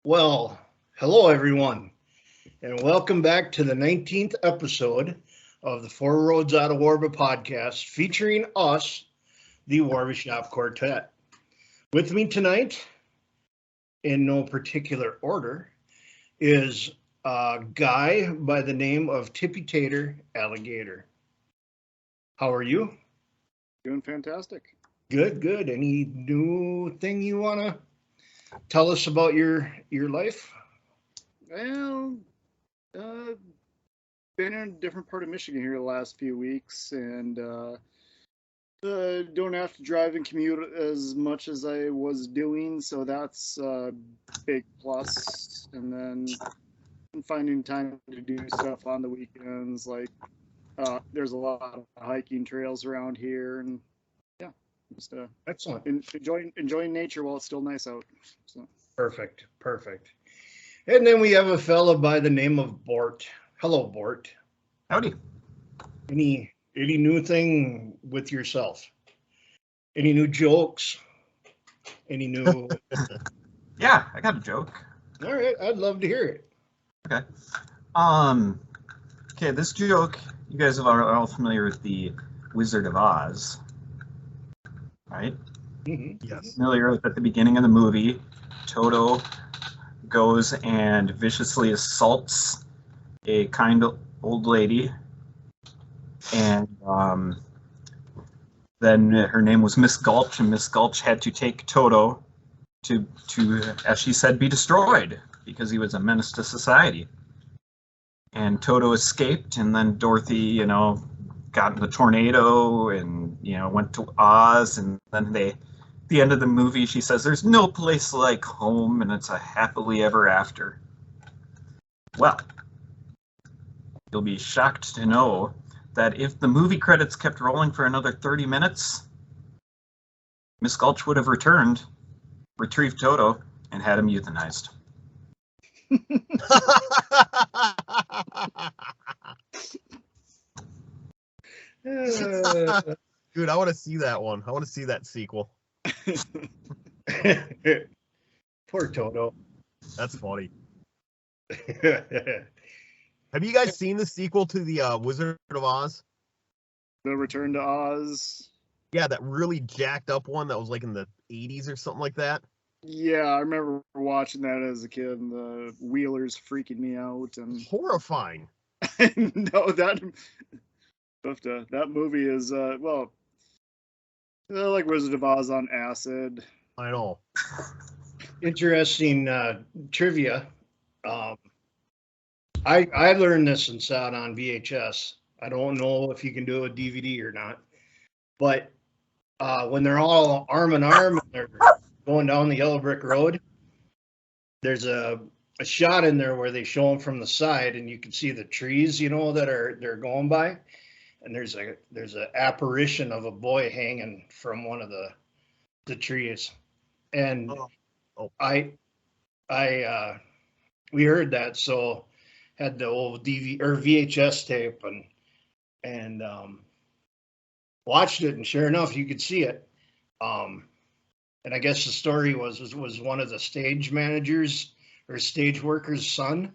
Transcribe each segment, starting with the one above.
Well, hello everyone, and welcome back to the 19th episode of the Four Roads Out of Warba podcast featuring us, the Warba Shop Quartet. With me tonight, in no particular order, is a guy by the name of Tippy Tater Alligator. How are you? Doing fantastic. Good. Any new thing you want to tell us about your life? Well, been in a different part of Michigan here the last few weeks, and don't have to drive and commute as much as I was doing, so that's a big plus. And then finding time to do stuff on the weekends, like there's a lot of hiking trails around here, and yeah, just Excellent. enjoying nature while it's still nice out. So. Perfect. And then we have a fella by the name of Bort. Hello, Bort. Howdy. Any new thing with yourself? Any new jokes? Any new? Yeah, I got a joke. All right, I'd love to hear it. Okay. Okay, this joke, you guys are all familiar with the Wizard of Oz, right? Mm-hmm. Yes. Familiar with at the beginning of the movie, Toto goes and viciously assaults a kind old lady, and then her name was Miss Gulch, and Miss Gulch had to take Toto to, as she said, be destroyed because he was a menace to society. And Toto escaped, and then Dorothy, got in the tornado and, went to Oz, and then at the end of the movie, she says, "There's no place like home, and it's a happily ever after." Well, you'll be shocked to know that if the movie credits kept rolling for another 30 minutes, Miss Gulch would have returned, retrieved Toto, and had him euthanized. Dude, I want to see that one. I want to see that sequel. Poor Toto. That's funny. Have you guys seen the sequel to the Wizard of Oz? The Return to Oz. Yeah, that really jacked up one that was like in the 80s or something like that. Yeah, I remember watching that as a kid, and the Wheelers freaking me out. And Horrifying. no, that movie is like Wizard of Oz on acid. I know. Interesting trivia. I learned this and saw it on VHS. I don't know if you can do it with DVD or not, but when they're all arm in arm and they're going down the yellow brick road, there's a shot in there where they show them from the side, and you can see the trees, that they're going by, and there's an apparition of a boy hanging from one of the trees, and we heard that, so had the old DVD or VHS tape and watched it, and sure enough, you could see it. And I guess the story was one of the stage managers or stage workers' son.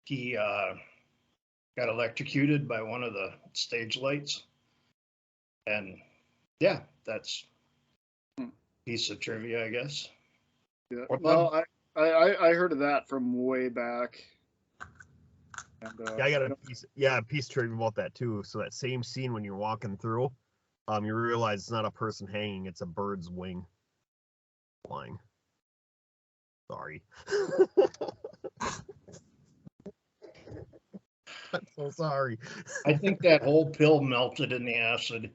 He got electrocuted by one of the stage lights, and yeah, that's a piece of trivia, I guess. Yeah, no, I heard of that from way back. And, yeah, I got a piece of trivia about that too. So that same scene when you're walking through, you realize it's not a person hanging; it's a bird's wing flying. Sorry. I'm so sorry. I think that whole pill melted in the acid.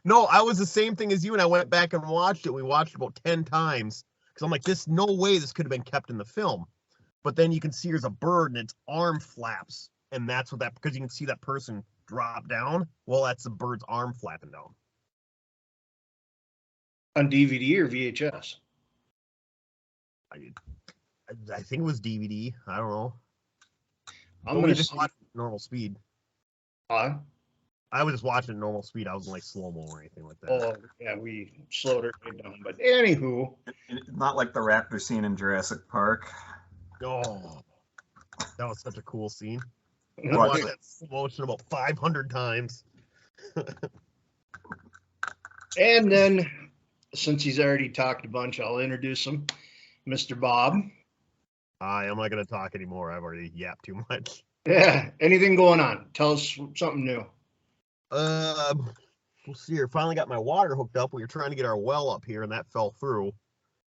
No, I was the same thing as you, and I went back and watched it. We watched it about 10 times because I'm like, this no way this could have been kept in the film. But then you can see there's a bird and its arm flaps, and that's what that, because you can see that person drop down. Well, that's the bird's arm flapping down. On DVD or VHS? I think it was DVD. I don't know. I'm But gonna we just see. watched it at normal speed. Huh? I was just watching it at normal speed. I wasn't like slow mo or anything like that. Oh, yeah, we slowed it right down. But anywho, Not like the raptor scene in Jurassic Park. Oh, that was such a cool scene. I no, watched that slow motion about 500 times. and then since he's already talked a bunch, I'll introduce him, Mr. Bob. I'm not going to talk anymore. I've already yapped too much. Yeah, anything going on? Tell us something new. We'll see here. Finally got my water hooked up. We were trying to get our well up here, and that fell through.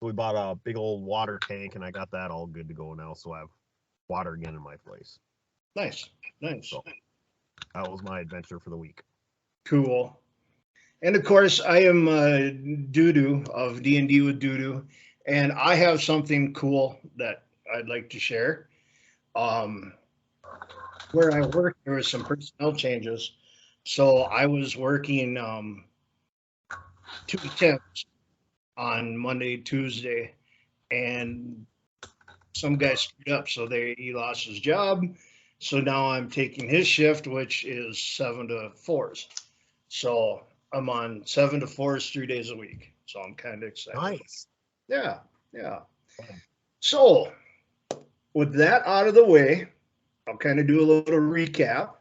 So we bought a big old water tank, and I got that all good to go now. So I have water again in my place. Nice. So that was my adventure for the week. Cool. And of course, I am Doodoo of D&D with Doodoo, and I have something cool that I'd like to share. Where I work, there was some personnel changes. So I was working 2 temps on Monday, Tuesday, and some guy screwed up, so he lost his job. So now I'm taking his shift, which is 7 to 4s. So I'm on 7 to 4s 3 days a week. So I'm kind of excited. Nice. Yeah. So with that out of the way, I'll kind of do a little recap.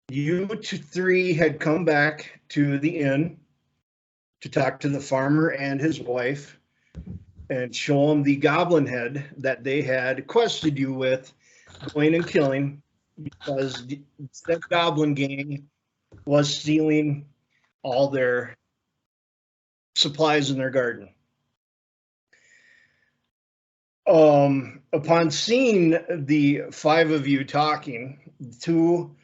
You 3 had come back to the inn to talk to the farmer and his wife and show them the goblin head that they had quested you with going and killing, because that goblin gang was stealing all their supplies in their garden. Upon seeing the 5 of you talking, 2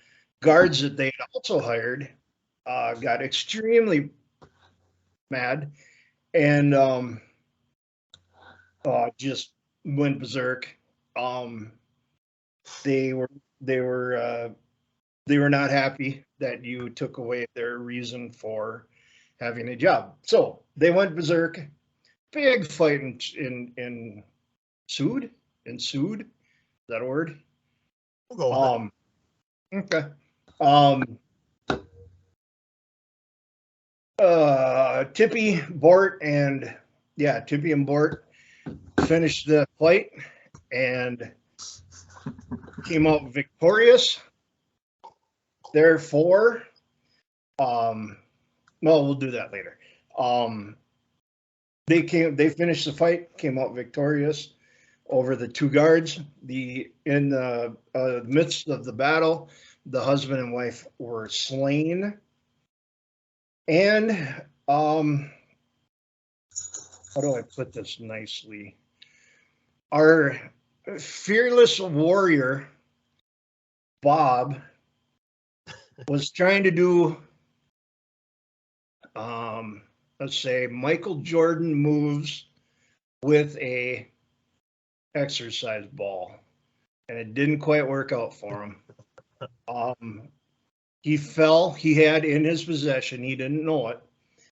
guards that they had also hired got extremely mad and just went berserk. They were not happy that you took away their reason for having a job, so they went berserk. Big fight ensued. Is that a word? We'll go with it. Okay. Tippy and Bort finished the fight and came out victorious. Therefore, well, we'll do that later. They finished the fight, came out victorious over the 2 guards. In the midst of the battle, the husband and wife were slain. And how do I put this nicely? Our fearless warrior, Bob, was trying to do, let's say, Michael Jordan moves with a exercise ball, and it didn't quite work out for him. He fell. He had in his possession, he didn't know it,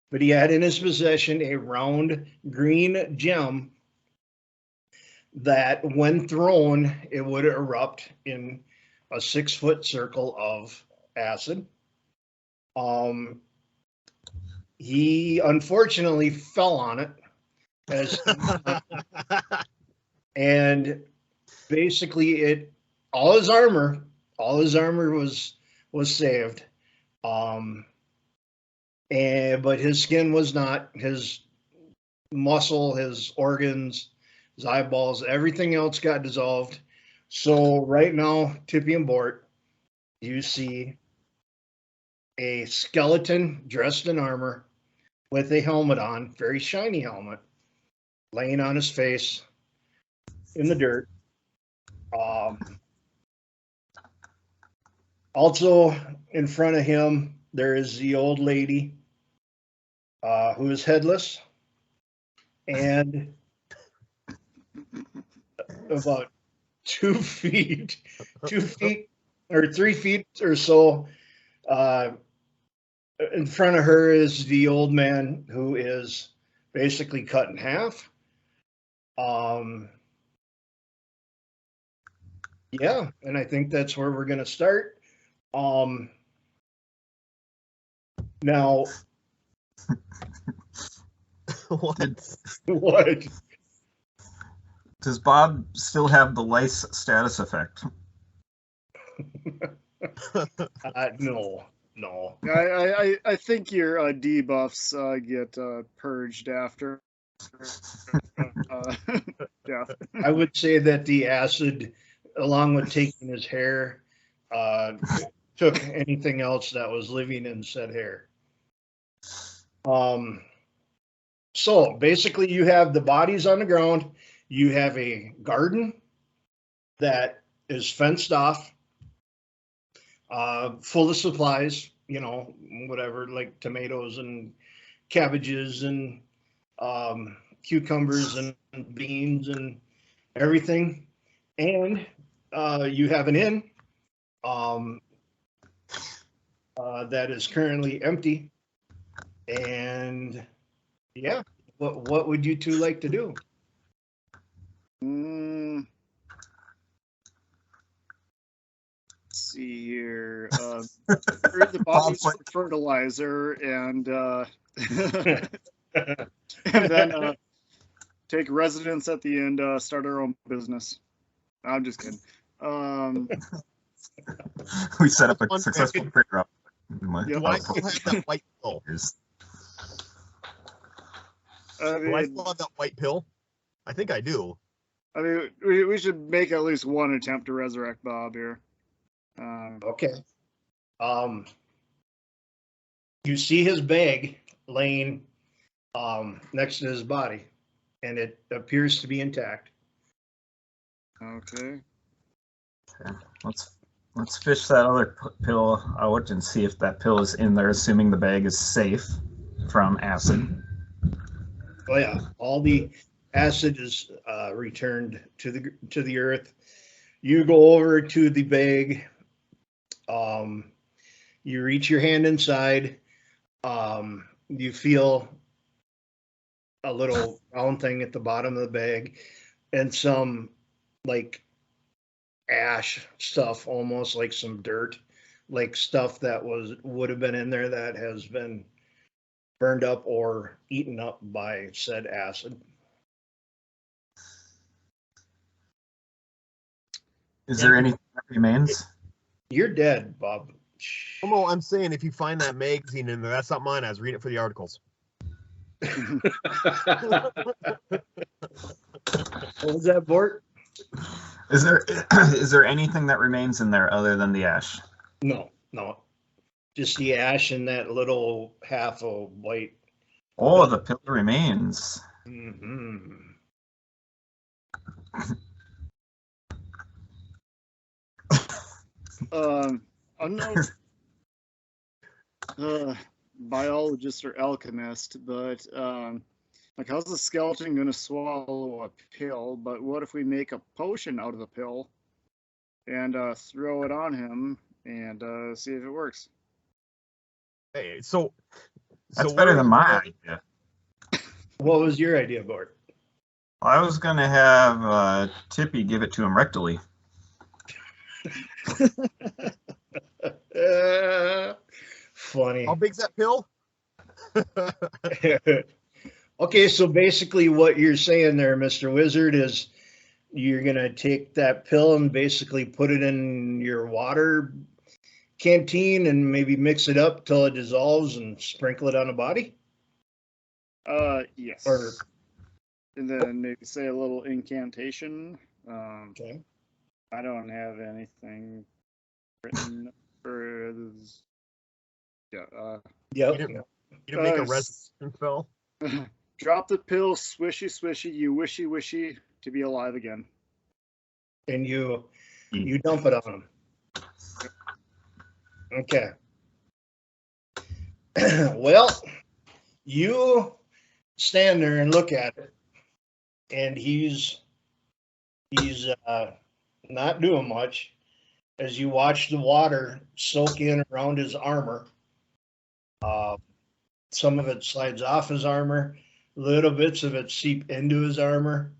but he had in his possession a round green gem that when thrown, it would erupt in a 6-foot circle of acid. He unfortunately fell on it and basically all his armor was saved. But his skin was not. His muscle, his organs, his eyeballs, everything else got dissolved. So right now, Tippy and Bort, you see a skeleton dressed in armor with a helmet on, very shiny helmet, laying on his face in the dirt. Also, in front of him, there is the old lady who is headless, and about 2 feet, 2 feet or 3 feet or so in front of her is the old man who is basically cut in half. Yeah, and I think that's where we're gonna start. Now, What? what? Does Bob still have the lice status effect? No. I think your debuffs get purged after death. I would say that the acid, along with taking his hair, took anything else that was living in said hair. So basically, you have the bodies on the ground. You have a garden that is fenced off, full of supplies. You know, whatever, like tomatoes and cabbages and cucumbers and beans and everything. And you have an inn that is currently empty. And yeah, what would you two like to do? Let's see here. Trade the bodies for fertilizer and and then take residence at the end, start our own business. I'm just kidding. We set up a successful trade up. Yeah, Do I still have that white pill? Do I still have that white pill? I think I do. I mean, we should make at least one attempt to resurrect Bob here. Okay. You see his bag laying next to his body, and it appears to be intact. Okay. Let's fish that other pill out and see if that pill is in there, assuming the bag is safe from acid. Oh yeah, all the acid is returned to the earth. You go over to the bag. You reach your hand inside. You feel a little round thing at the bottom of the bag, and some like ash stuff, almost like some dirt, like stuff that would have been in there that has been burned up or eaten up by said acid. Is there anything that remains? You're dead, Bob. Oh, no, I'm saying if you find that magazine in there, that's not mine. I was reading it for the articles. What was that, Bort? Is there anything that remains in there other than the ash? No. Just the ash and that little half of white. Oh, the pill remains. Mm-hmm. I'm no biologist or alchemist, but like, how's the skeleton going to swallow a pill? But what if we make a potion out of the pill and throw it on him and see if it works? Hey, so That's better than my idea. What was your idea, Bort? I was gonna have Tippy give it to him rectally. Funny. How big's that pill? Okay, so basically what you're saying there, Mr. Wizard, is you're going to take that pill and basically put it in your water canteen and maybe mix it up till it dissolves and sprinkle it on the body? Yes. Or, And then maybe say a little incantation. okay. I don't have anything written for this. Yeah. Yep. You didn't make a resurrection spell? Drop the pill, swishy, swishy, you wishy, wishy to be alive again. And you dump it on him. Okay. Well, you stand there and look at it, and he's not doing much as you watch the water soak in around his armor. Some of it slides off his armor, little bits of it seep into his armor.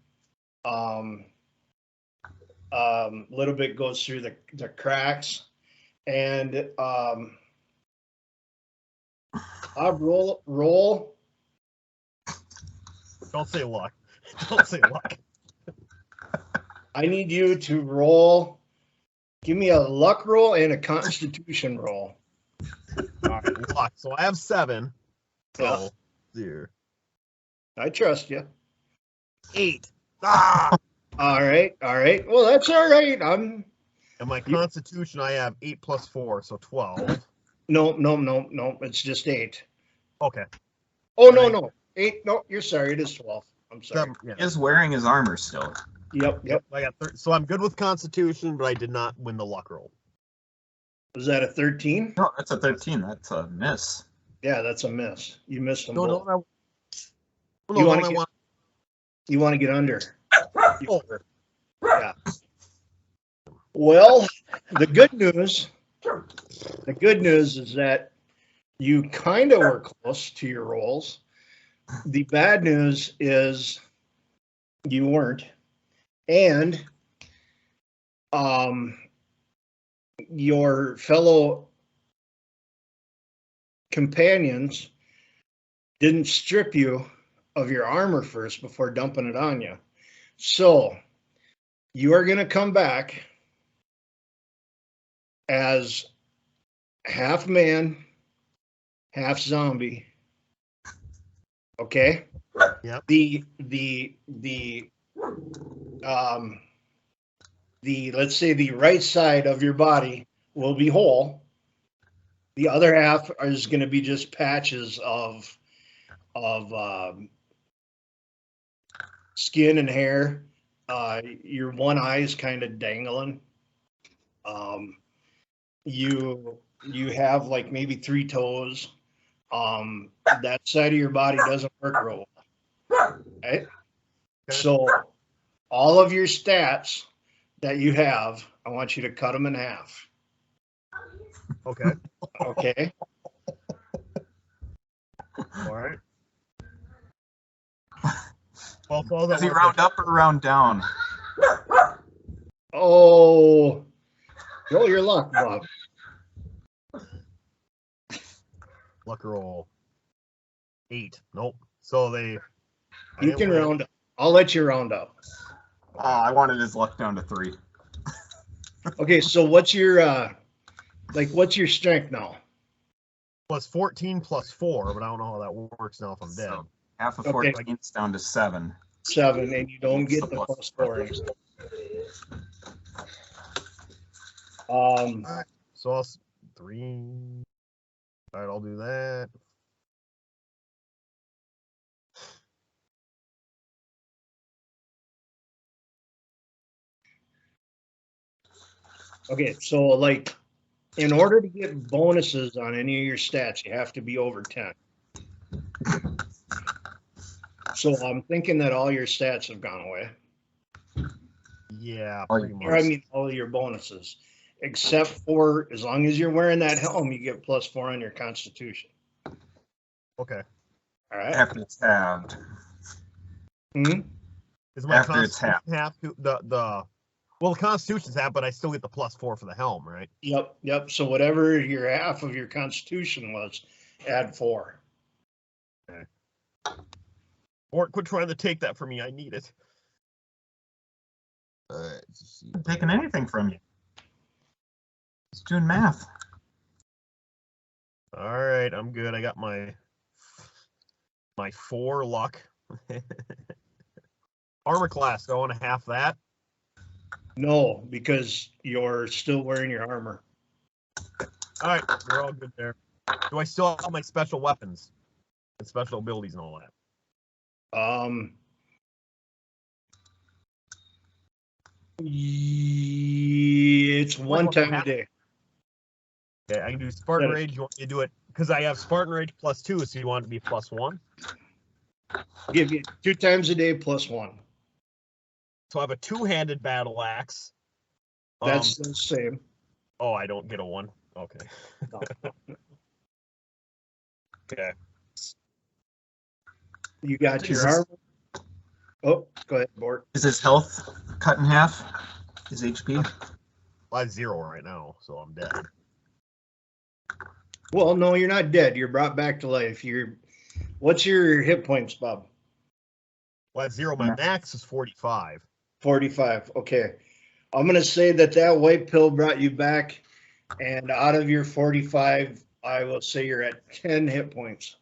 Little bit goes through the cracks, and I'll roll. Don't say luck. Don't say luck. I need you to roll. Give me a luck roll and a constitution roll. All right, luck. So I have 7. So, dear. I trust you. 8. Ah! All right. Well, that's all right. And my constitution, I have 8 plus 4, so 12. No. It's just 8. Okay. Oh, no. 8. No, you're sorry. It is 12. I'm sorry. 7, yeah. He is wearing his armor still. Yep. I got so I'm good with constitution, but I did not win the luck roll. Was that a 13? No, that's a 13. That's a miss. Yeah, that's a miss. You missed them both. You want to get under. Oh. Yeah. Well, the good news is that you kind of were close to your rolls. The bad news is you weren't. And your fellow companions didn't strip you of your armor first before dumping it on you. So you are going to come back as half man, half zombie. Okay? Yep. The let's say the right side of your body will be whole. The other half is going to be just patches of skin and hair. Your one eye is kind of dangling. You have like maybe 3 toes. That side of your body doesn't work real well. Right? Okay. So all of your stats that you have, I want you to cut them in half. Okay. Okay. All right. Well, Does he round up or round down? Oh, roll your luck, Bob. Luck roll. 8. Nope. So You can round up. I'll let you round up. I wanted his luck down to 3. Okay, so what's your strength now? Plus 14 plus 4, but I don't know how that works now if I'm dead. So half of Okay. 14 is down to 7. 7, and you don't get It's the the plus plus 4. So I'll 3. All right, I'll do that. Okay, so like in order to get bonuses on any of your stats, you have to be over 10. So I'm thinking that all your stats have gone away. Yeah, Oh, pretty you- much. Or I mean all your bonuses. Except for as long as you're wearing that helm, you get plus 4 on your constitution. Okay. All right. After it's halved. Hmm? Is my After it's constitution half to the constitution's half, but I still get the plus 4 for the helm, right? Yep. So whatever your half of your constitution was, add 4. Or quit trying to take that from me. I need it. I'm taking anything from you. He's doing math. All right, I'm good. I got my 4 luck. Armor class, so I want to half that. No, because you're still wearing your armor. All right, we're all good there. Do I still have my special weapons and special abilities and all that? It's one time a day. Okay, I can do Spartan Yeah. Rage. You want me to do it because I have Spartan Rage +2, so you want it to be +1. Give you 2 times a day plus 1. So I have a 2-handed battle axe. That's the same. Oh, I don't get a 1. Okay. No. Okay. You got Is your this- armor. Oh, go ahead, Bort. Is his health cut in half? His HP? Well, I have 0 right now, so I'm dead. Well, no, you're not dead. You're brought back to life. What's your hit points, Bob? Well, I have 0. My max is 45. 45. Okay. I'm going to say that white pill brought you back, and out of your 45, I will say you're at 10 hit points.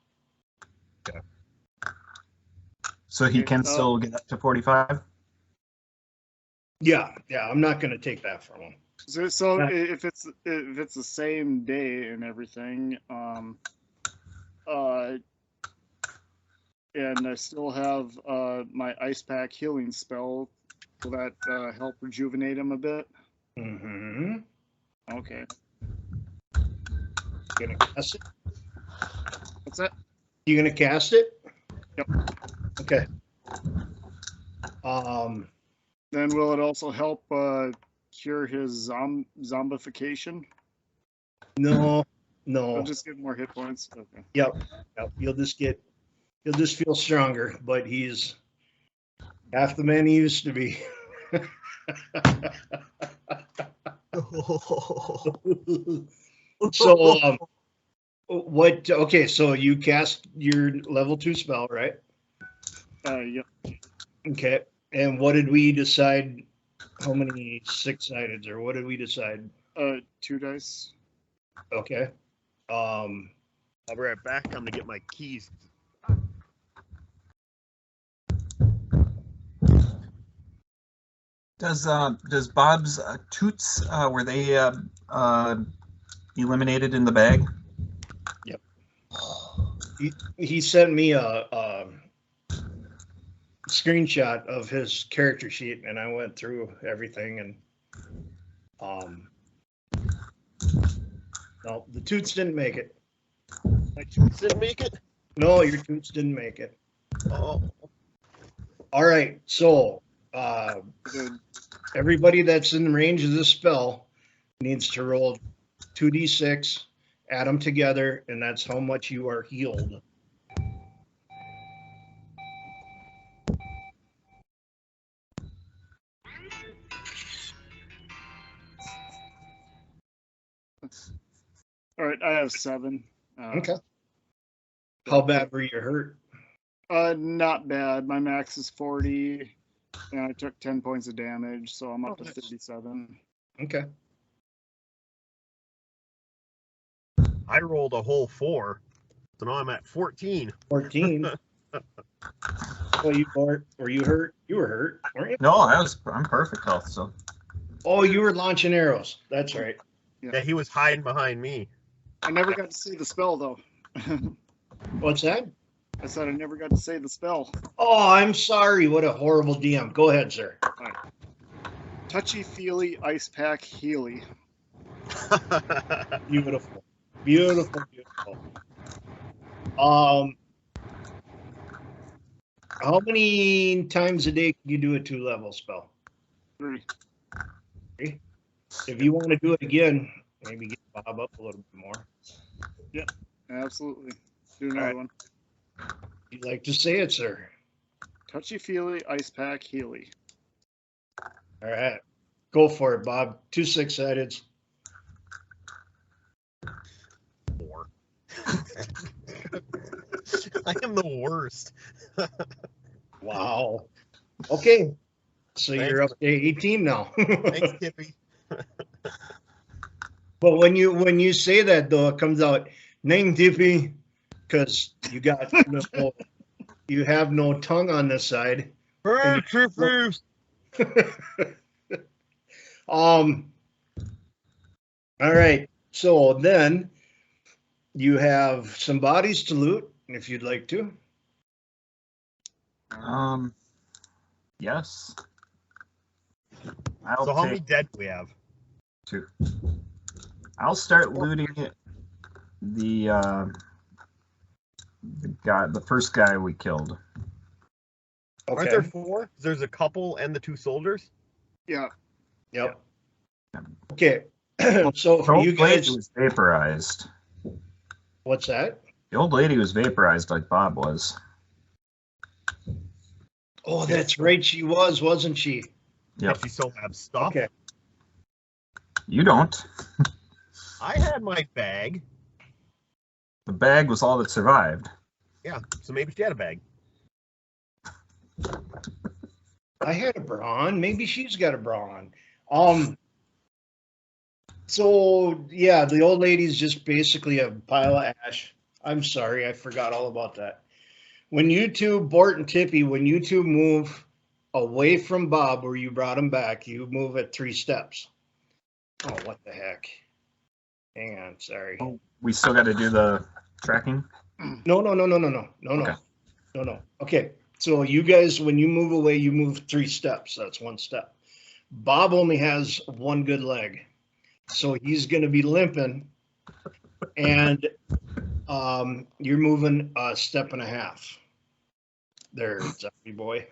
So he can still get up to 45? Yeah, I'm not going to take that from him. So if it's the same day and everything, and I still have my ice pack healing spell, will that help rejuvenate him a bit? Mm-hmm. Okay. Gonna cast it? What's that? You gonna cast it? Yep. Okay. Then will it also help cure his zombification? No. I'll just give more hit points. Okay. Yep. You'll just feel stronger, but he's half the man he used to be. So, what? Okay, so you cast your level 2 spell, right? Yep. Okay, and what did we decide? How many 6-sided, or what did we decide? 2 dice. Okay. I'll be right back. I'm gonna get my keys. Does Bob's toots were they eliminated in the bag? Yep. He sent me a screenshot of his character sheet, and I went through everything, and no, the toots didn't make it. My toots didn't make it. No, your toots didn't make it. Oh. All right, so Good. everybody that's in range of this spell needs to roll 2d6, add them together, and that's how much you are healed. All right, I have 7. Okay. How bad were you hurt? Not bad. My max is 40, and I took 10 points of damage, so I'm up to nice. 37. Okay. I rolled a whole 4, so now I'm at 14. 14. Well, were you hurt? You were hurt, weren't you? No, I'm perfect health. So Oh, you were launching arrows. That's right. Yeah, he was hiding behind me. I never got to see the spell, though. What's that? I said I never got to say the spell. Oh, I'm sorry. What a horrible DM. Go ahead, sir. Touchy-feely ice pack Healy. Beautiful. Beautiful. How many times a day can you do a 2-level spell? 3. If you want to do it again, maybe get Bob up a little bit more. Yep, absolutely. Do another one. You'd like to say it, sir? Touchy-feely ice pack Healy. All right. Go for it, Bob. 2 6-sided. 4. I am the worst. Wow. Okay. So Thanks. you're up to 18 now. Thanks, Kippy. But when you say that, though, it comes out Ning Dippy, because you have no tongue on this side. All right. So then you have some bodies to loot, if you'd like to. Yes. So how many dead do we have? 2. I'll start looting the first guy we killed. Aren't there Okay. 4? There's a couple and the 2 soldiers. Yeah. Yep. Okay. So for you The old lady guys, was vaporized. what's that? The old lady was vaporized like Bob was. Oh, that's right. She was, wasn't she? Yep. Did she still have stuff? Okay. You don't. I had my bag. The bag was all that survived. Yeah, so maybe she had a bag. I had a bra on. Maybe she's got a bra on. So yeah, the old lady's just basically a pile of ash. I'm sorry, I forgot all about that. When you two, Bort and Tippy, when you two move away from Bob where you brought him back, you move at 3 steps. Oh, what the heck? Hang on, sorry. Oh, we still got to do the tracking? No. Okay. No. Okay, so you guys, when you move away, you move 3 steps. That's 1 step. Bob only has 1 good leg, so he's going to be limping, and you're moving a 1.5 steps. There, zombie boy.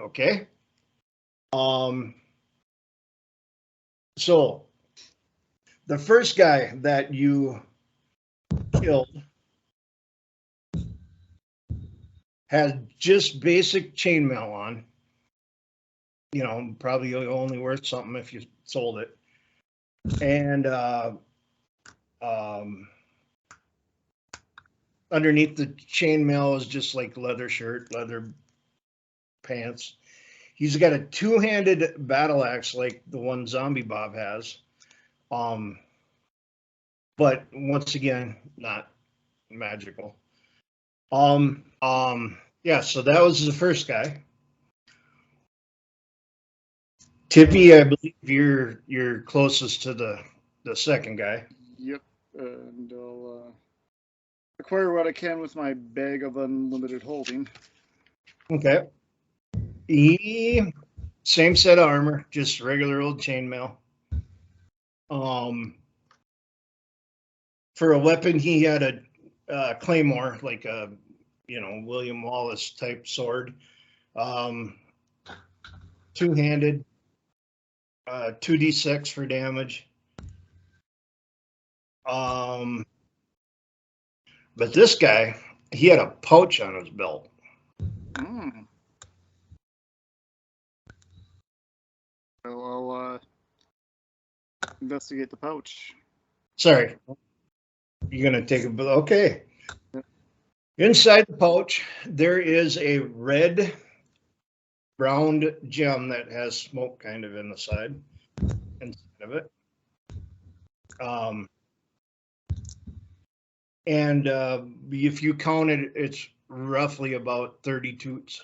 Okay. So the first guy that you killed had just basic chainmail on. You know, probably only worth something if you sold it. And underneath the chainmail is just like leather shirt, leather pants. He's got a 2-handed battle axe like the one Zombie Bob has. But once again, not magical. Yeah, so that was the first guy. Tippy, I believe you're closest to the second guy. Yep. And I'll acquire what I can with my bag of unlimited holding. Okay. Same set of armor, just regular old chainmail. For a weapon, he had a claymore, like a William Wallace type sword. 2-handed, 2d6 for damage. But this guy, he had a pouch on his belt. Well, I'll investigate the pouch. Sorry. You're going to take a bit. Okay. Inside the pouch, there is a red round gem that has smoke kind of in the side, inside of it. And if you count it, it's roughly about 30 toots.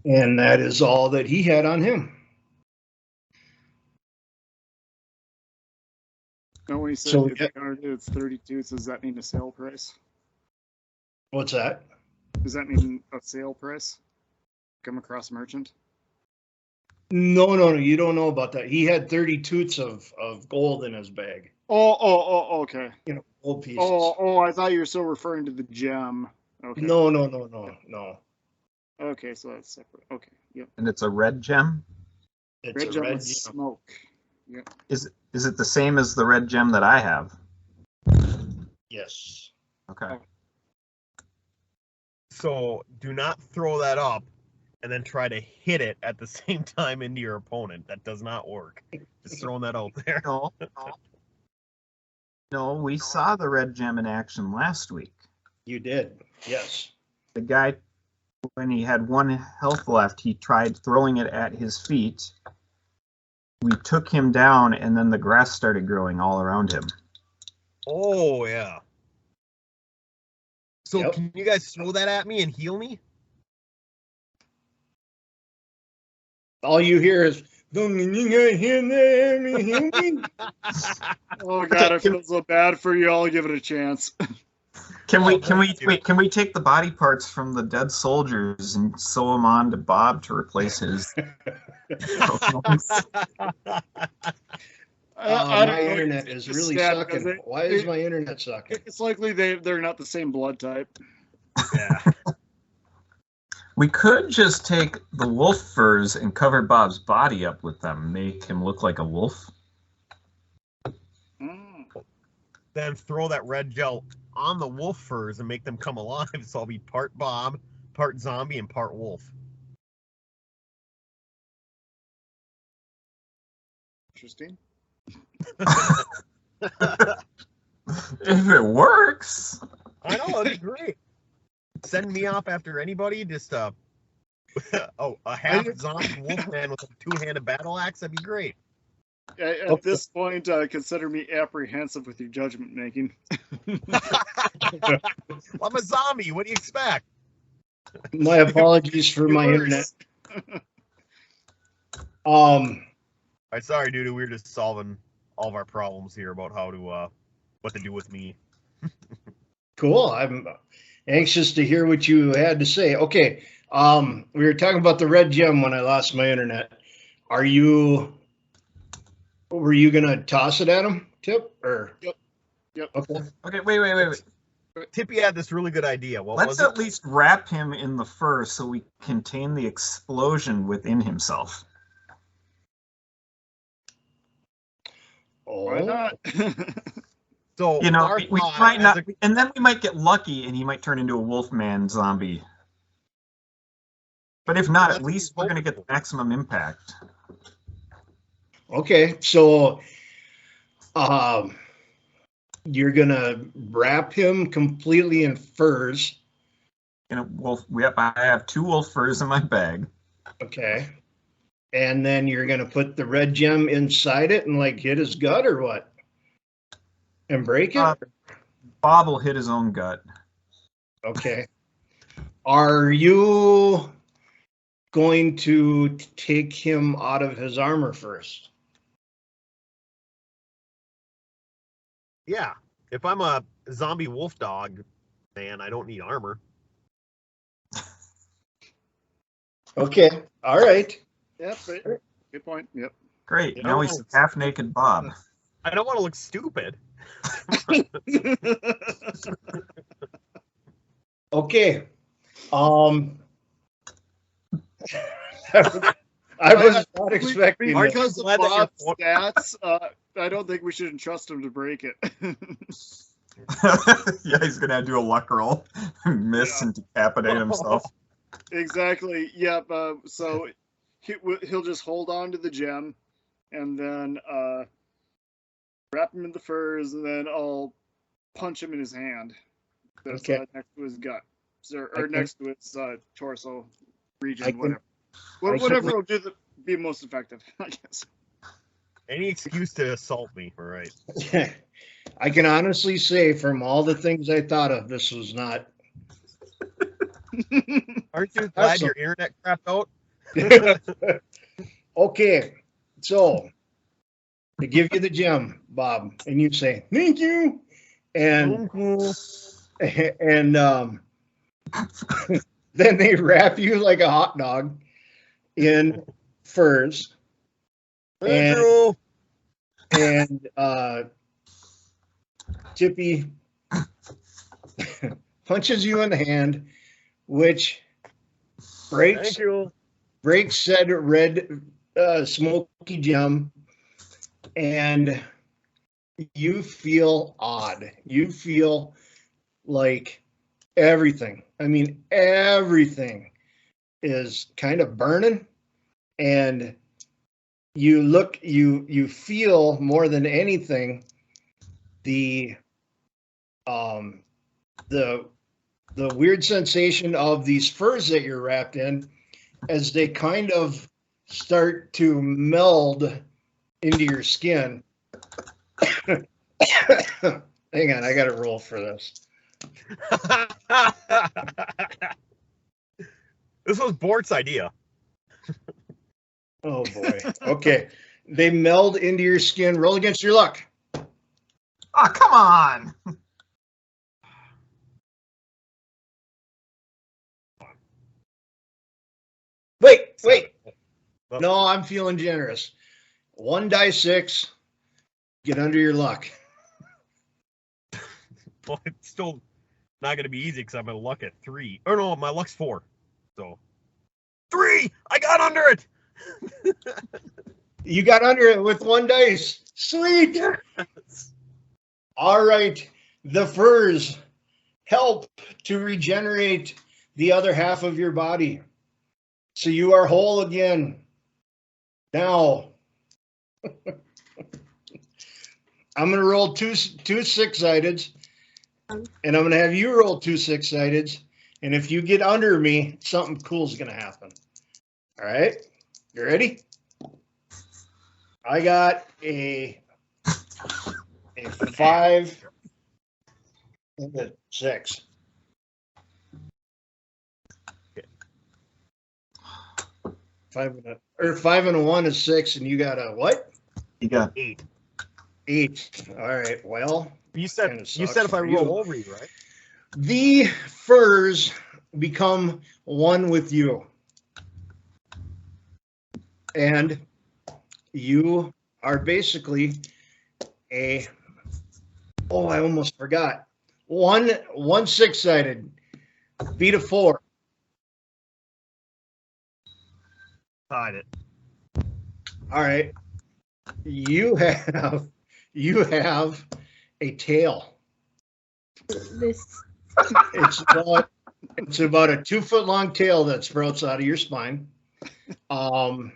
And that is all that he had on him. Now, when you said So, it's 32, does that mean a sale price? What's that? Does that mean a sale price? Come across merchant? No, you don't know about that. He had 30 toots of gold in his bag. Oh, okay. Gold pieces. Oh, I thought you were still referring to the gem. Okay. No. Okay, so that's separate. Okay, yep. And it's a red gem? It's Red a gem red with gem. smoke. Yep. Is it the same as the red gem that I have? Yes. Okay. So do not throw that up and then try to hit it at the same time into your opponent. That does not work. Just throwing that out there. No, we saw the red gem in action last week. You did. Yes. The guy, when he had 1 health left, he tried throwing it at his feet. We took him down, and then the grass started growing all around him. Oh, yeah. So Yep. Can you guys throw that at me and heal me? All you hear is, Oh god, I feel so bad for you. I'll give it a chance. Can we take the body parts from the dead soldiers and sew them on to Bob to replace his? I don't My know. internet is really sad because sucking. Why is my internet sucking? It's likely they're not the same blood type. Yeah. We could just take the wolf furs and cover Bob's body up with them, make him look like a wolf. Mm. Then throw that red gel on the wolf furs and make them come alive. So I'll be part Bob, part zombie, and part wolf. Interesting. If it works. I know, that'd be great. Send me off after anybody, just a half zombie wolf man with a two-handed battle axe, that'd be great. At this point, consider me apprehensive with your judgment making. Well, I'm a zombie, what do you expect? My apologies for my internet. All right, sorry, dude, we're just solving all of our problems here about how to, what to do with me. Cool. I'm anxious to hear what you had to say. Okay. We were talking about the red gem when I lost my internet. Were you gonna toss it at him, Tip? Or Yep. Okay, wait. Tippy had this really good idea. What Let's was at it? least wrap him in the fur so we contain the explosion within himself. Why not? So You know, our we thought might as not, a- and then we might get lucky and he might turn into a wolfman zombie. But if not, That's at least we're going to get the maximum impact. Okay, so you're gonna wrap him completely in furs. You know, I have 2 wolf furs in my bag. Okay. And then you're gonna put the red gem inside it and like hit his gut or what? And break it? Bob will hit his own gut. Okay. Are you going to take him out of his armor first? Yeah, if I'm a zombie wolf dog, man, I don't need armor. Okay. All right. Yep. Good point. Yep. Great. You Now know- he's half naked Bob. I don't want to look stupid. Okay. I was not expecting Aren't that. you Because of glad that your Bob's phone- stats, I don't think we should entrust him to break it. Yeah, he's going to do a luck roll, miss, and decapitate himself. Exactly. Yep. So he'll just hold on to the gem, and then wrap him in the furs, and then I'll punch him in his hand. That's Okay. next to his gut, or I can- next to his torso region, I can- whatever. I Whatever can- will be most effective, I guess. Any excuse to assault me, all right? I can honestly say from all the things I thought of, this was not. Aren't you glad That's your internet crapped out? Okay, so I give you the gem, Bob, and you say thank you, and then they wrap you like a hot dog in furs, and Tippy punches you in the hand, which breaks Thank you. said red smoky gem, and you feel odd. You feel like everything. I mean, everything is kind of burning, and you feel more than anything the weird sensation of these furs that you're wrapped in as they kind of start to meld into your skin. Hang on, I got to roll for this. This was Bort's idea. Oh boy. Okay. They meld into your skin. Roll against your luck. Oh, come on. Wait. Oh. No, I'm feeling generous. 1 die 6. Get under your luck. Well, it's still not going to be easy because I'm going to luck at 3. Or no, my luck's 4. So 3. I got under it. You got under it with 1 dice. Sweet. All right. The furs help to regenerate the other half of your body. So you are whole again. Now, I'm going to roll two 6-sideds, and I'm going to have you roll 2 6-sideds. And if you get under me, something cool is going to happen. All right? You ready? I got a 5 and a 6. Five and a 1 is 6, and you got a what? You got 8. 8. All right. Well, You said kinda if sucks I for roll you. over you, right? The furs become one with you, and you are basically a. Oh, I almost forgot. One 6-sided. Beat a 4. Tied it. All right. You have a tail. This It's about a 2-foot long tail that sprouts out of your spine. And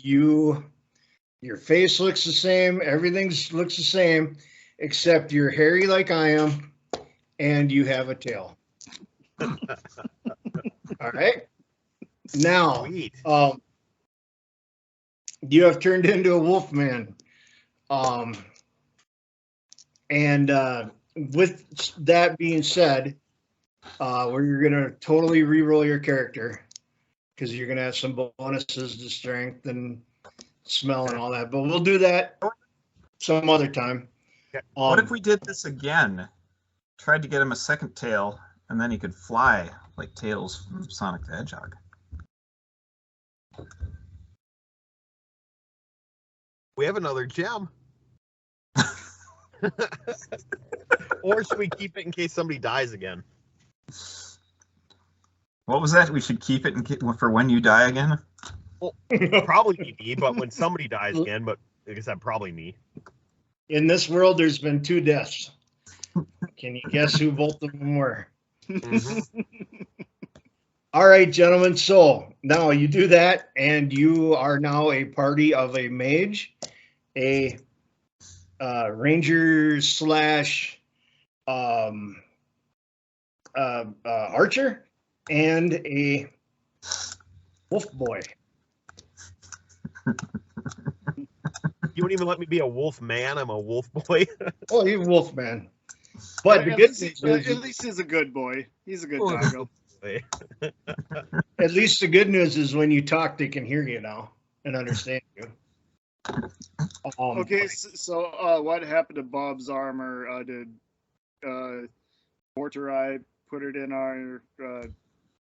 your face looks the same. Everything looks the same, except you're hairy like I am, and you have a tail. All right. Now, Sweet. you have turned into a wolf man. And with that being said, where you're gonna totally re-roll your character because you're gonna have some bonuses to strength and smell and all that. But we'll do that some other time. what if we did this again? Tried to get him a second tail, and then he could fly like Tails from Sonic the Hedgehog. We have another gem. Or should we keep it in case somebody dies again? What was that? We should keep it for when you die again? Well, probably me, but when somebody dies again, but like I said, probably me. In this world, there's been 2 deaths. Can you guess who both of them were? Mhm. All right, gentlemen. So now you do that, and you are now a party of a mage, a ranger slash archer, and a wolf boy. You wouldn't even let me be a wolf man. I'm a wolf boy. Oh, you're a wolf man. But the at, good least, news at is, least he's a good boy. He's a good Oh, doggo. at least the good news is when you talk, they can hear you now and understand you. Okay, so what happened to Bob's armor? Did Mortar Eye put it in our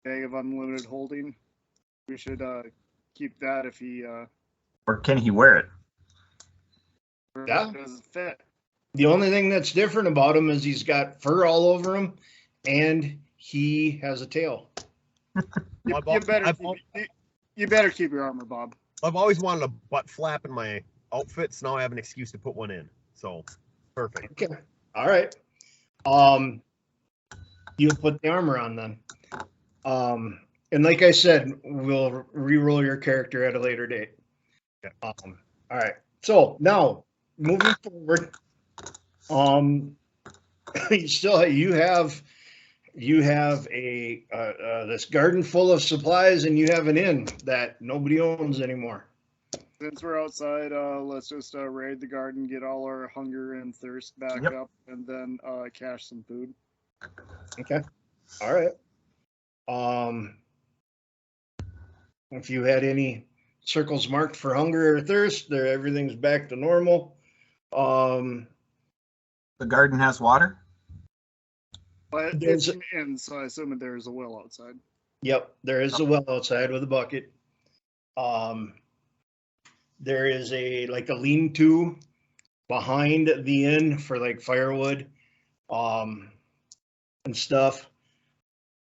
bag of unlimited holding? We should keep that if he Or can he wear it? Yeah. doesn't fit. The only thing that's different about him is he's got fur all over him, and he has a tail. You better keep your armor, Bob. I've always wanted a butt flap in my outfit, so now I have an excuse to put one in. So, perfect. Okay. All right. You'll put the armor on then. And like I said, we'll re-roll your character at a later date. Okay. All right. So now moving forward, you have a this garden full of supplies, and you have an inn that nobody owns anymore. Since we're outside, let's just raid the garden, get all our hunger and thirst back Yep. up, and then cache some food. Okay. All right. If you had any circles marked for hunger or thirst, there everything's back to normal. The garden has water? But There's it's an inn, so I assume there's a well outside. Yep, there is a well outside with a bucket. There is like a lean-to behind the inn for like firewood, and stuff.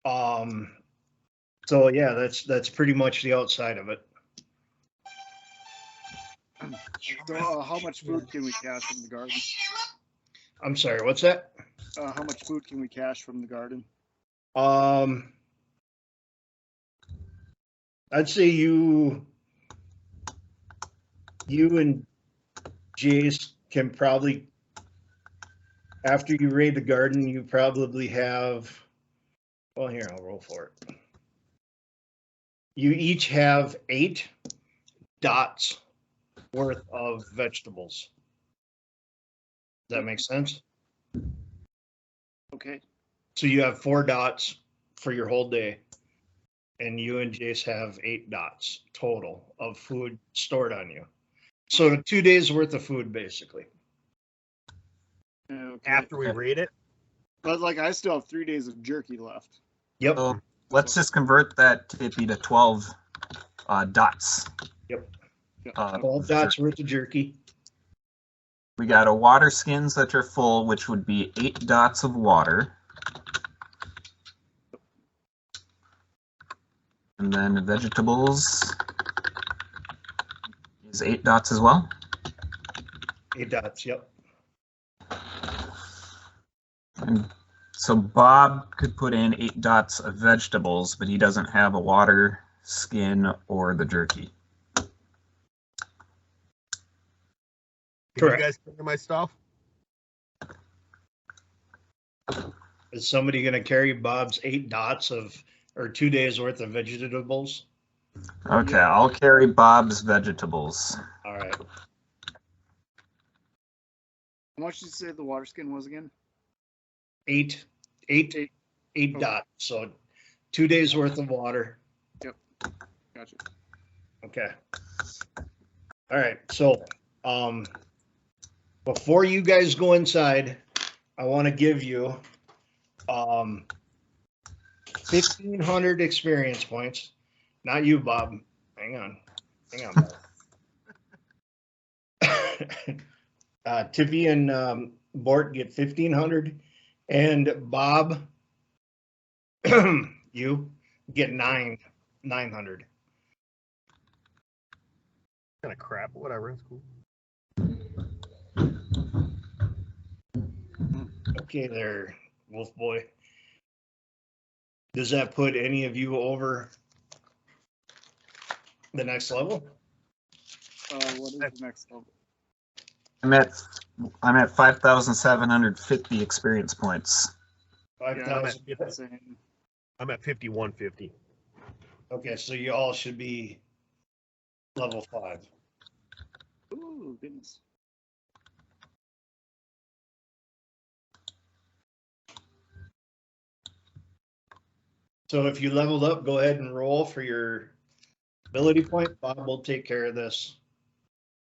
So yeah, that's pretty much the outside of it. So, how much food can we cache from the garden? I'm sorry, what's that? How much food can we cache from the garden? I'd say you and Jace can probably, after you raid the garden, you probably have, well, here, I'll roll for it. You each have 8 dots worth of vegetables. Does that make sense? Okay. So you have 4 dots for your whole day, and you and Jace have 8 dots total of food stored on you. So 2 days worth of food, basically. Okay. After we raid it. But like, I still have 3 days of jerky left. Yep. So let's just convert that Tippy to 12 dots. Yep. 12 12 dots worth of jerky. We got a water skins that are full, which would be 8 dots of water. And then vegetables is 8 dots as well. 8 dots, yep. And so Bob could put in 8 dots of vegetables, but he doesn't have a water skin or the jerky. Can Correct. you guys carry my stuff? Is somebody going to carry Bob's 8 dots of, or 2 days worth of vegetables? Okay, I'll carry Bob's vegetables. All right. How much did you say the water skin was again? 8 Okay. dots. So 2 days worth of water. Gotcha. Okay. All right. So, before you guys go inside, I want to give you 1,500 experience points. Not you, Bob. Hang on, Bob. Tippy and Bort get 1,500, and Bob, you get 900. Kind of crap. Whatever. It's cool. Okay, there, Wolf Boy. Does that put any of you over the next level? What is the next level? I'm at 5,750 experience points. 5,000. Same. I'm at 5150. Okay, so you all should be level 5. Ooh, goodness. So if you leveled up, go ahead and roll for your ability point. Bob will take care of this.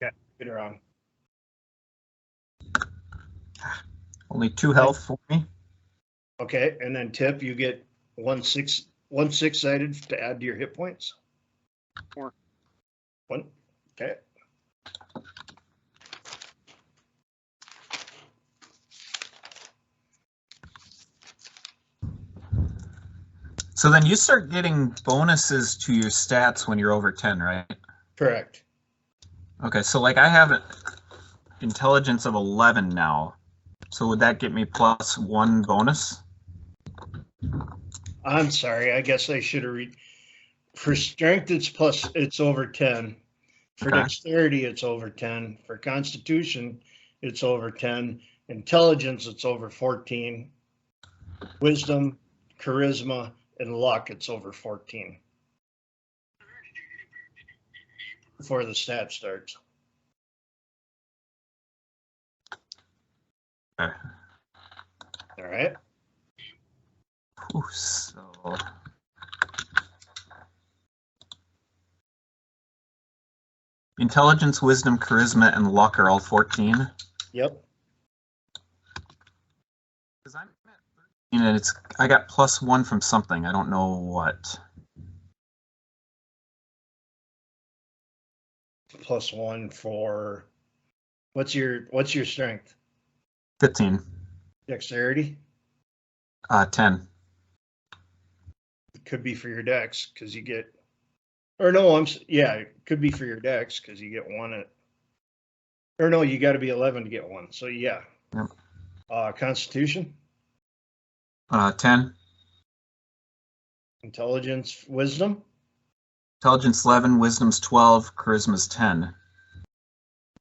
Okay. Later on. Only 2 health for me. Okay, and then Tip, you get 1 6-sided to add to your hit points. 4. 1. Okay. So then you start getting bonuses to your stats when you're over 10, right? Correct. Okay, so like I have an intelligence of 11 now. So would that get me plus 1 bonus? I'm sorry. I guess I should have read. For strength, it's over 10. For Okay. dexterity, it's over 10. For constitution, it's over 10. Intelligence, it's over 14. Wisdom, charisma, and luck, it's over 14. Before the stat starts. Okay. All right. Whew, so intelligence, wisdom, charisma, and luck are all 14. Yep. Because I'm at and I got +1 from something. I don't know what. +1 for what's your strength? 15. Dexterity? 10. It could be for your dex because you get, or no, yeah, it could be for your dex because you get one at, or no, you got to be 11 to get one. So yeah. Yep. Constitution? 10. Intelligence, wisdom? Intelligence 11, wisdom's 12, charisma's 10.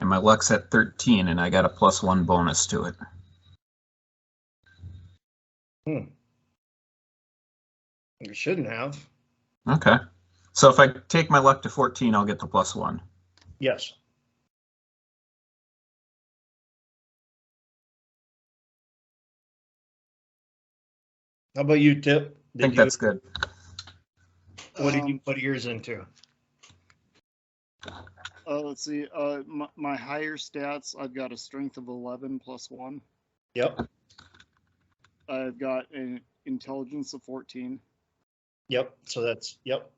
And my luck's at 13, and I got a +1 bonus to it. You shouldn't have. Okay. So if I take my luck to 14, I'll get the +1. Yes. How about you, Tip? I think that's good. What did you put yours into? Let's see. My higher stats, I've got a strength of 11 +1. Yep. I've got an intelligence of 14. Yep. So that's, yep.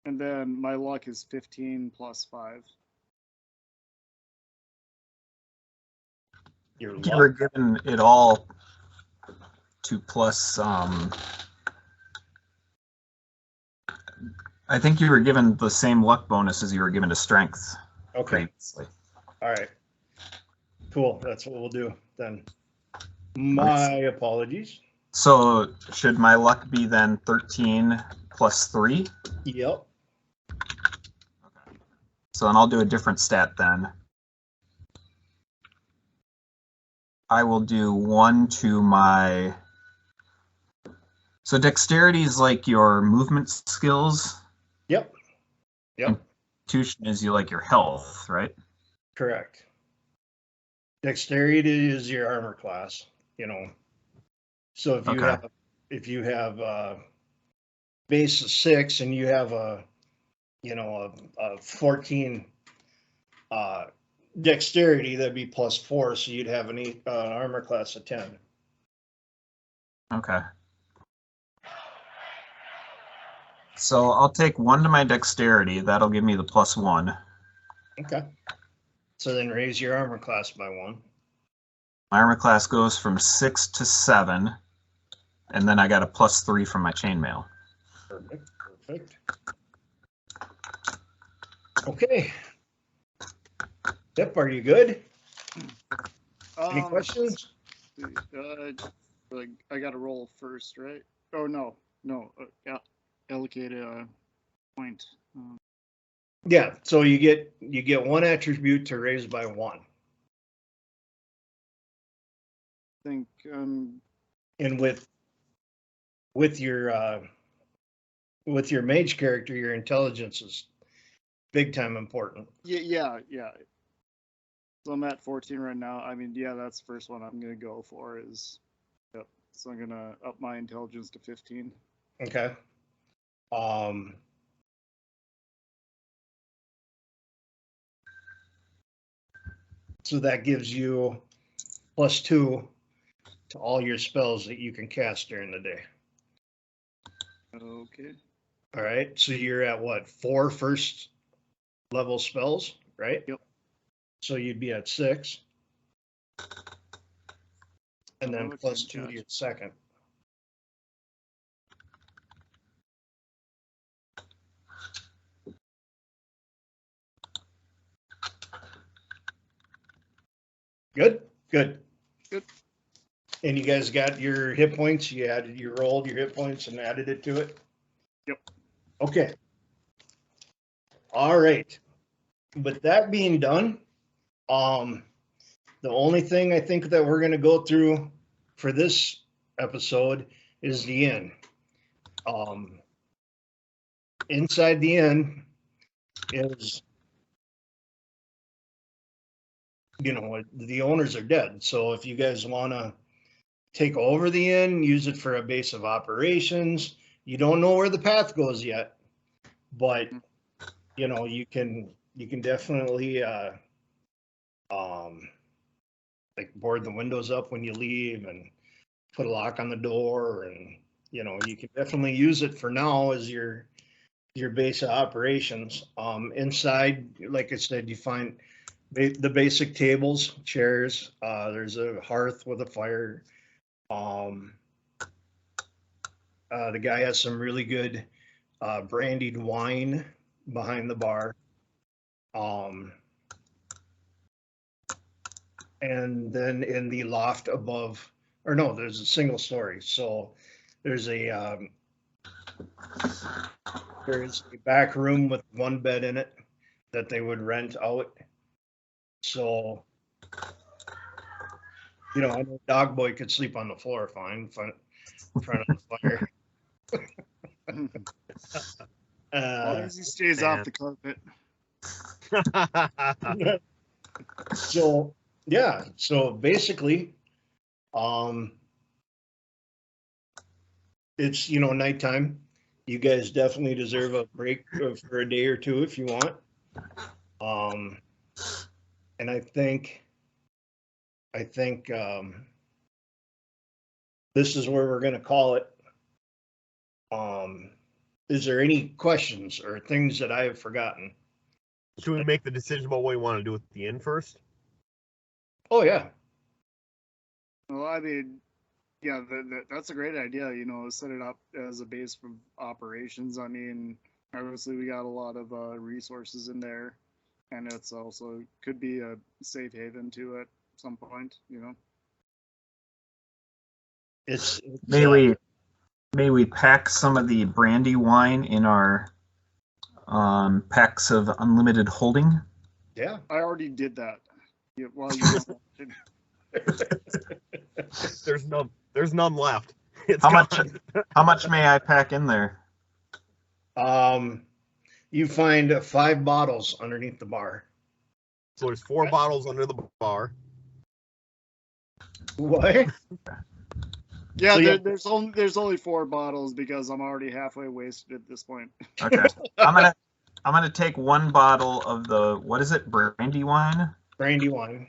And then my luck is 15 +5. Your You were luck. given it all to plus. I think you were given the same luck bonus as you were given to strength Okay. previously. All right. Cool. That's what we'll do then. My apologies. So should my luck be then 13 + 3? Yep. Okay. So then I'll do a different stat then. I will do 1 to my. So dexterity is like your movement skills. Yep. Yep. Constitution is like your health, right? Correct. Dexterity is your armor class, So if you have base of 6 and you have a 14 dexterity, that'd be +4, so you'd have an armor class of 10. Okay. So I'll take 1 to my dexterity. That'll give me the +1. Okay. So then raise your armor class by 1. My armor class goes from 6 to 7, and then I got a +3 from my chainmail. Perfect. Perfect. Okay. Yep. Are you good? Any questions? I got to roll first, right? Oh no. Allocate a point. Yeah. So you get 1 attribute to raise by 1. I think And with your mage character, your intelligence is big time important. yeah. So I'm at 14 right now. I mean, yeah, that's the first one I'm gonna go for is. Yep. So I'm gonna up my intelligence to 15. Okay. So that gives you +2 to all your spells that you can cast during the day. Okay. All right. So you're at what? 4 first level spells, right? Yep. So you'd be at 6. And then Okay, +2 to gotcha. your second. Good. And you guys got your hit points. You rolled your hit points and added it to it. Yep. Okay. All right. With that being done, the only thing I think that we're going to go through for this episode is the inn. Inside the inn is, the owners are dead. So if you guys want to take over the inn, use it for a base of operations, you don't know where the path goes yet, but you can definitely like board the windows up when you leave and put a lock on the door, and you know, you can definitely use it for now as your base of operations. Inside, like I said, you find the basic tables, chairs. There's a hearth with a fire. The guy has some really good brandied wine behind the bar. And then in the loft above, or no, there's a single story. So there's a back room with one bed in it that they would rent out. So, you know, I know Dog Boy could sleep on the floor fine, in front of the fire. As long as he stays off the carpet. So yeah, so basically, it's, you know, nighttime. You guys definitely deserve a break for a day or two if you want. And I think this is where we're gonna call it. Is there any questions or things that I have forgotten? Should we make the decision about what we want to do with the inn first? Oh yeah. Well, I mean, yeah, that's a great idea. You know, set it up as a base for operations. I mean, obviously we got a lot of resources in there, and it's also could be a safe haven too at some point. You know, It's May we pack some of the brandy wine in our packs of unlimited holding? yeah. I already did that. Yeah, well, you There's none left. It's How gone. much may I pack in there? You find 5 bottles underneath the bar. So there's 4 bottles under the bar. What? Yeah, So there's only 4 bottles because I'm already halfway wasted at this point. Okay. I'm gonna take 1 bottle of the, what is it, brandy wine, Brandy wine.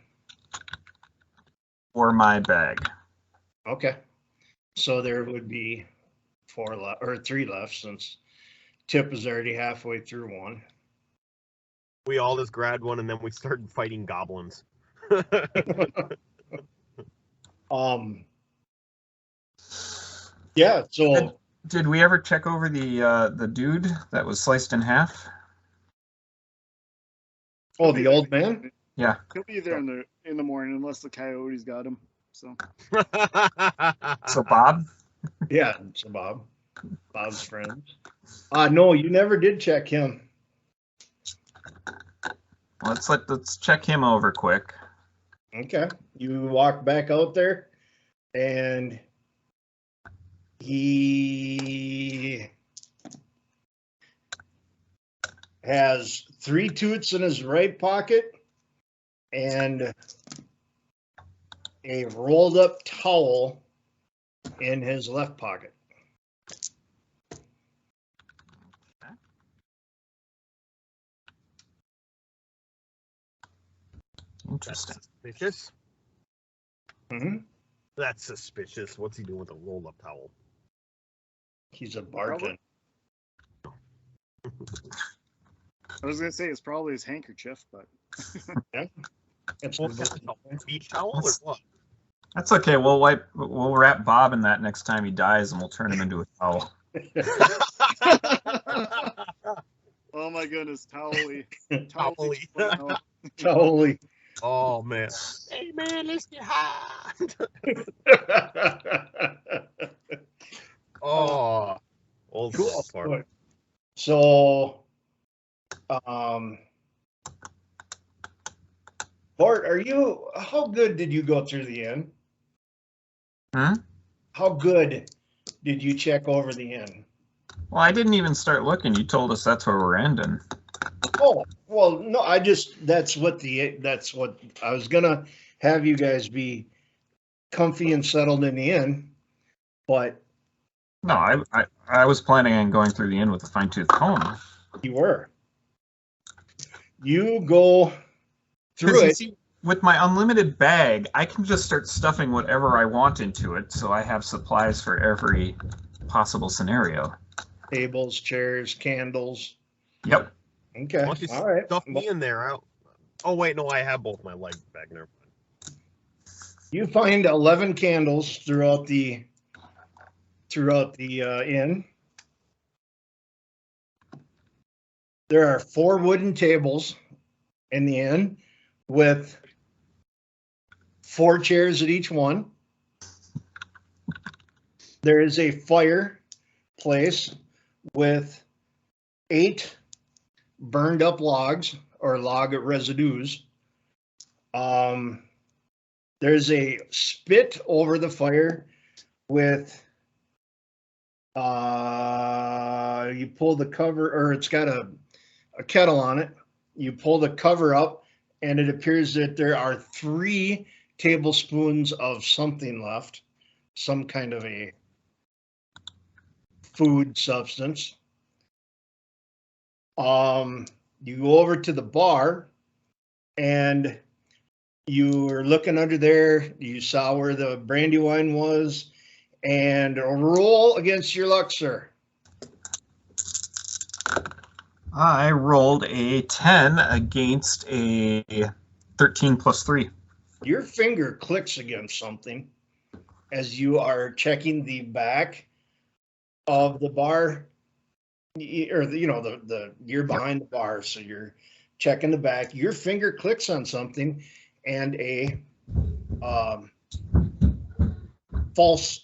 for my bag. Okay. So there would be 4 left, or 3 left, since Tip is already halfway through one. We all just grabbed one and then we started fighting goblins. Yeah. So Did we ever check over the dude that was sliced in half? oh, the old man. Yeah. He'll be there in the morning unless the coyotes got him. So So Bob? Yeah. So Bob's friend. No, you never did check him. Let's check him over quick. Okay. You walk back out there, and he has 3 toots in his right pocket and a rolled up towel in his left pocket. Interesting. Suspicious? Mm-hmm. That's suspicious. What's he doing with a rolled up towel? He's a bartender. I was gonna say it's probably his handkerchief, but It's What kind of towel? Beach towel or what? That's okay. We'll wrap Bob in that next time he dies, and we'll turn him into a towel. oh my goodness, Towley. Towley. Totally. Oh man. Hey man, let's get high. Oh, old Cool. South Park. So, Bart, how good did you go through the inn? Hmm? How good did you check over the inn? Well, I didn't even start looking. You told us that's where we're ending. Oh, well, no, that's what I was gonna have you guys be comfy and settled in the inn, but No, I was planning on going through the inn with a fine-tooth comb. you were. You go through it. You with my unlimited bag, I can just start stuffing whatever I want into it, so I have supplies for every possible scenario. Tables, chairs, candles. Yep. Okay. Why don't you All right. stuff me in there? Oh wait, no, I have both my legs back there. You find 11 candles throughout the inn. There are 4 wooden tables in the inn with 4 chairs at each one. There is a fireplace with 8 burned up logs or log residues. There's a spit over the fire with you pull the cover, or it's got a kettle on it. You pull the cover up and it appears that there are 3 tablespoons of something left, some kind of a food substance. You go over to the bar and you are looking under there. You saw where the brandy wine was, and roll against your luck, sir. I rolled a 10 against a 13 plus 3. Your finger clicks against something as you are checking the back of the bar, or you're behind the bar, so you're checking the back. Your finger clicks on something, and a false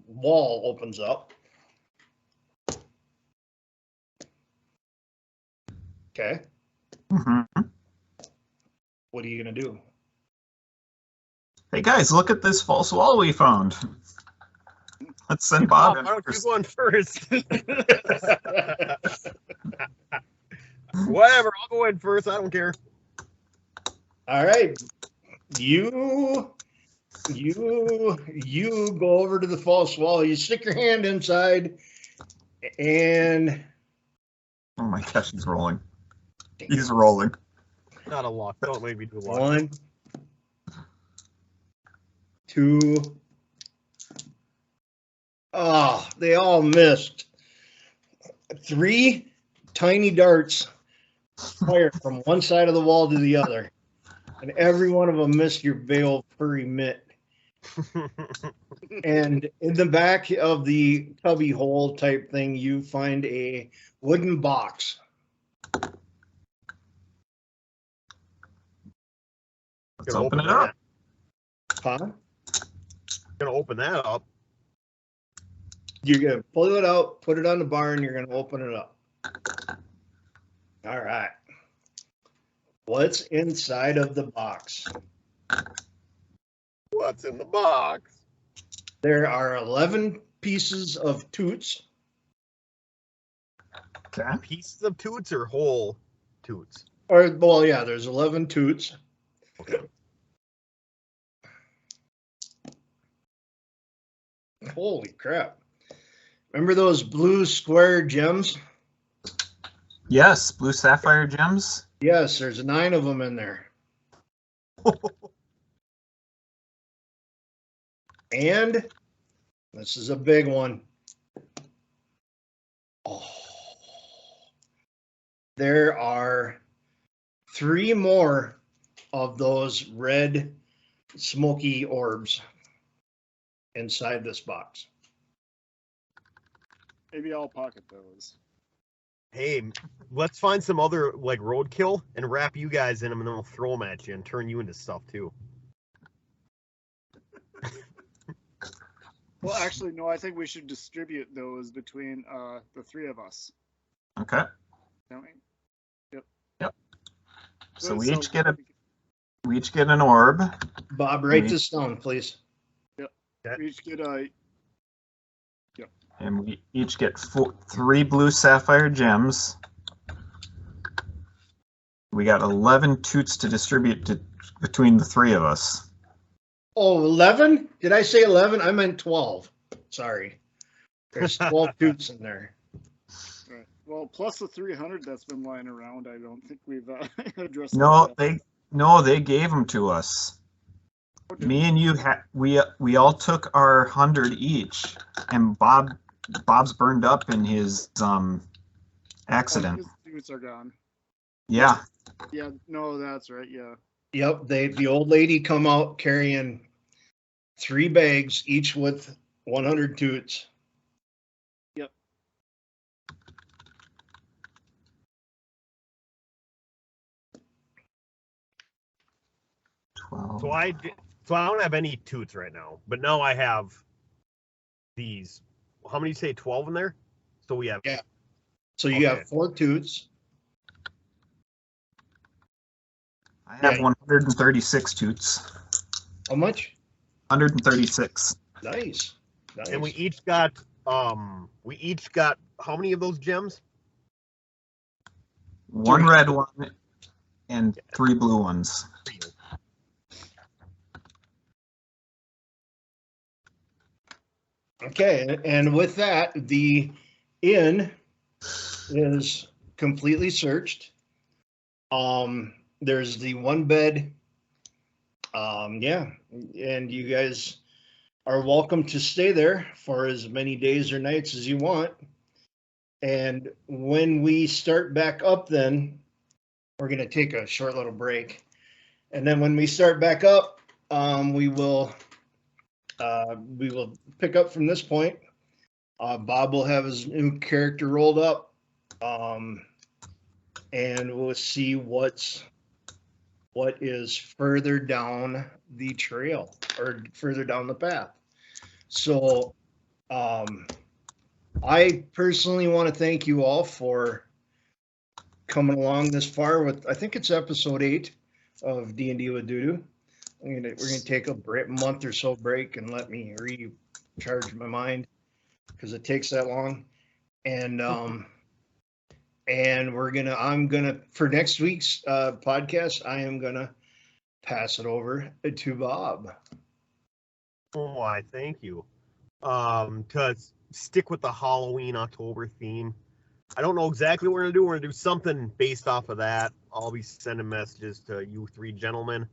wall opens up. Okay. Mm-hmm. What are you gonna do? Hey guys, look at this false wall we found. Let's send Bob in Why don't you first. go in first? Whatever, I'll go in first. I don't care. All right. You go over to the false wall. You stick your hand inside, and Oh my gosh, he's rolling. He's rolling. Not a lock. Don't make me do a lock. 1, 2. Oh, they all missed. 3 tiny darts fire from one side of the wall to the other, and every one of them missed your big old furry mitt. And in the back of the cubby hole type thing, you find a wooden box. Let's open it up. Huh? Gonna open that up. You're going to pull it out, put it on the bar, and you're going to open it up. All right. What's inside of the box? What's in the box? There are 11 pieces of toots. Okay. Pieces of toots or whole toots? Or, well, yeah, there's 11 toots. Okay. Holy crap. Remember those blue square gems? Yes, blue sapphire gems. Yes, there's 9 of them in there. And this is a big one. Oh, there are 3 more of those red smoky orbs inside this box. Maybe I'll pocket those. Hey, let's find some other like roadkill and wrap you guys in them, and then we'll throw them at you and turn you into stuff too. Well, actually, no. I think we should distribute those between the 3 of us. Okay. Don't we? Yep. So So we each get an orb. Bob, write this down, please. we each get a. And we each get 3 blue sapphire gems. We got 11 toots to distribute between the 3 of us. Oh, 11? Did I say 11? I meant 12. Sorry. There's 12 toots in there. Well, plus the 300 that's been lying around, I don't think we've addressed No, that yet. they gave them to us. Okay. Me and you we all took our 100 each, and Bob's burned up in his Oh, accident. his suits are gone. Yeah. Yeah, no, that's right. Yeah. Yep, the old lady come out carrying 3 bags, each with 100 toots. Yep. So I don't have any toots right now, but now I have these. How many you say? 12 in there. So we have. Yeah. So you Okay. have 4 toots. I have 136 toots. How much? 136. Nice. And we each got how many of those gems? 1 3. red one and 3 blue ones. Okay, and with that, the inn is completely searched. There's the 1 bed. Yeah, and you guys are welcome to stay there for as many days or nights as you want. And when we start back up, then we're going to take a short little break. And then when we start back up, we will pick up from this point. Bob will have his new character rolled up, and we'll see what is further down the trail or further down the path. So, I personally want to thank you all for coming along this far with, I think it's episode 8 of D&D with Dudu. We're gonna take a month or so break and let me recharge my mind because it takes that long. And I'm gonna for next week's podcast, I am gonna pass it over to Bob. Oh, I thank you. To stick with the Halloween October theme. I don't know exactly what we're gonna do. We're gonna do something based off of that. I'll be sending messages to you 3 gentlemen,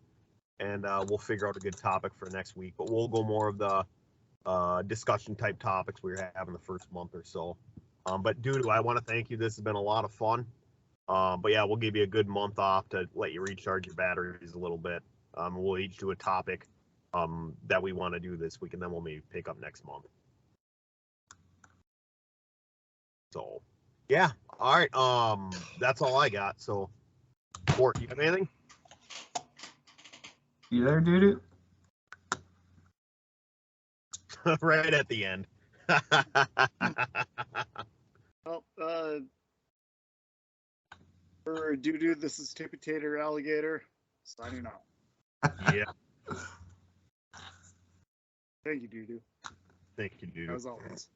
and we'll figure out a good topic for next week. But we'll go more of the discussion type topics we were having the first month or so. But Dudu, I want to thank you. This has been a lot of fun. But yeah, we'll give you a good month off to let you recharge your batteries a little bit. We'll each do a topic that we want to do this week, and then we'll maybe pick up next month. So, yeah. All right. That's all I got. So, Fort, you have anything? You there, Dudu? Right at the end. Well, for Doo-Doo, this is Tippy Tater Alligator signing off. Yeah. Thank you, Doo-Doo, Thank you, Dudu. as always.